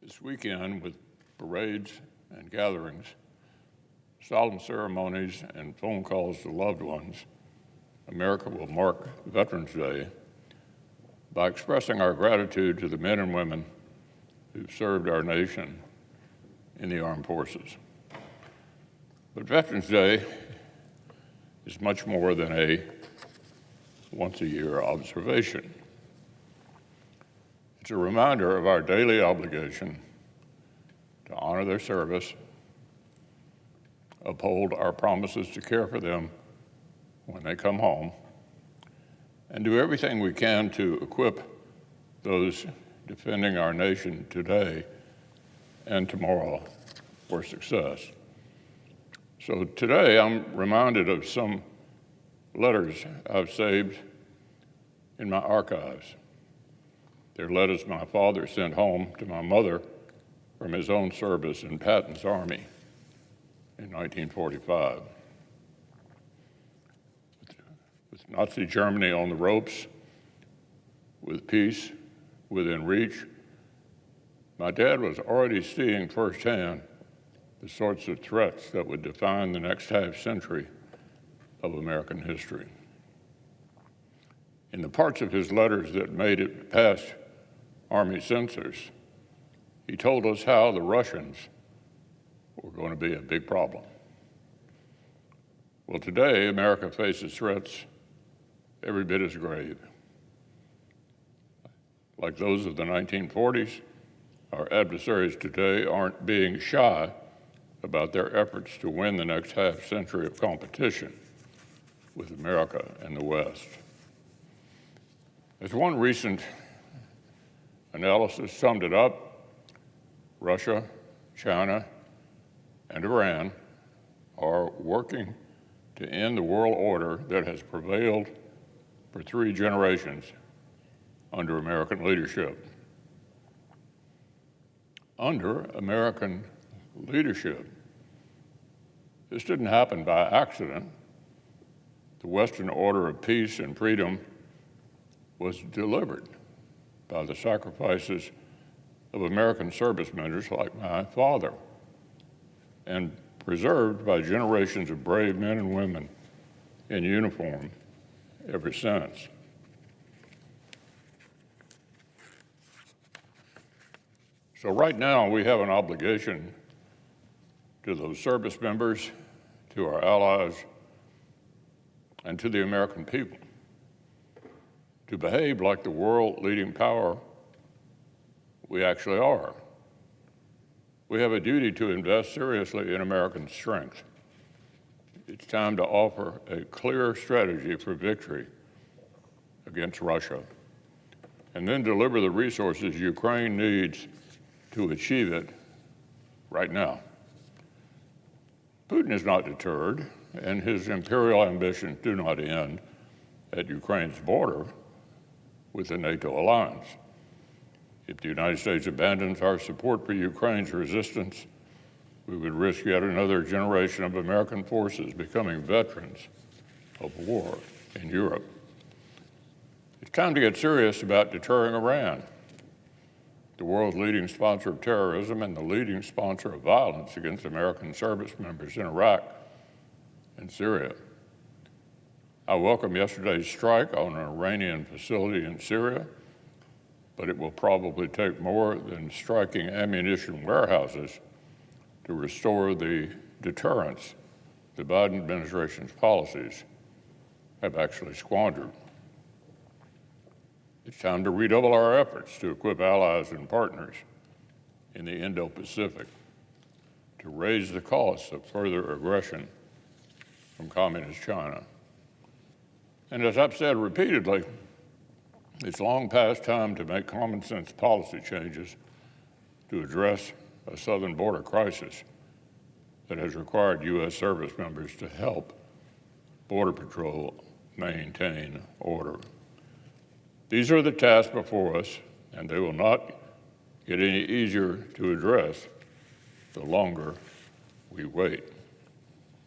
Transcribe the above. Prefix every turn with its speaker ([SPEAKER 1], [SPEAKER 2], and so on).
[SPEAKER 1] This weekend, with parades and gatherings, solemn ceremonies, and phone calls to loved ones, America will mark Veterans Day by expressing our gratitude to the men and women who've served our nation in the armed forces. But Veterans Day is much more than a once-a-year observation. It's a reminder of our daily obligation to honor their service, uphold our promises to care for them when they come home, and do everything we can to equip those defending our nation today and tomorrow for success. So today I'm reminded of some letters I've saved in my archives. They're letters my father sent home to my mother from his own service in Patton's Army in 1945. With Nazi Germany on the ropes, with peace within reach, my dad was already seeing firsthand the sorts of threats that would define the next half century of American history. In the parts of his letters that made it past Army censors, he told us how the Russians were going to be a big problem. Well, today, America faces threats every bit as grave. Like those of the 1940s, our adversaries today aren't being shy about their efforts to win the next half century of competition with America and the West. As one recent analysis summed it up, Russia, China, and Iran are working to end the world order that has prevailed for 3 generations under American leadership. Under American leadership, this didn't happen by accident. The Western order of peace and freedom was delivered by the sacrifices of American service members like my father, and preserved by generations of brave men and women in uniform ever since. So right now, we have an obligation to those service members, to our allies, and to the American people to behave like the world-leading power we actually are. We have a duty to invest seriously in American strength. It's time to offer a clear strategy for victory against Russia, and then deliver the resources Ukraine needs to achieve it right now. Putin is not deterred, and his imperial ambitions do not end at Ukraine's border with the NATO alliance. If the United States abandons our support for Ukraine's resistance, we would risk yet another generation of American forces becoming veterans of war in Europe. It's time to get serious about deterring Iran, the world's leading sponsor of terrorism and the leading sponsor of violence against American service members in Iraq and Syria. I welcome yesterday's strike on an Iranian facility in Syria, but it will probably take more than striking ammunition warehouses to restore the deterrence the Biden administration's policies have actually squandered. It's time to redouble our efforts to equip allies and partners in the Indo-Pacific, to raise the costs of further aggression from communist China. And as I've said repeatedly, it's long past time to make common sense policy changes to address a southern border crisis that has required U.S. service members to help Border Patrol maintain order. These are the tasks before us, and they will not get any easier to address the longer we wait.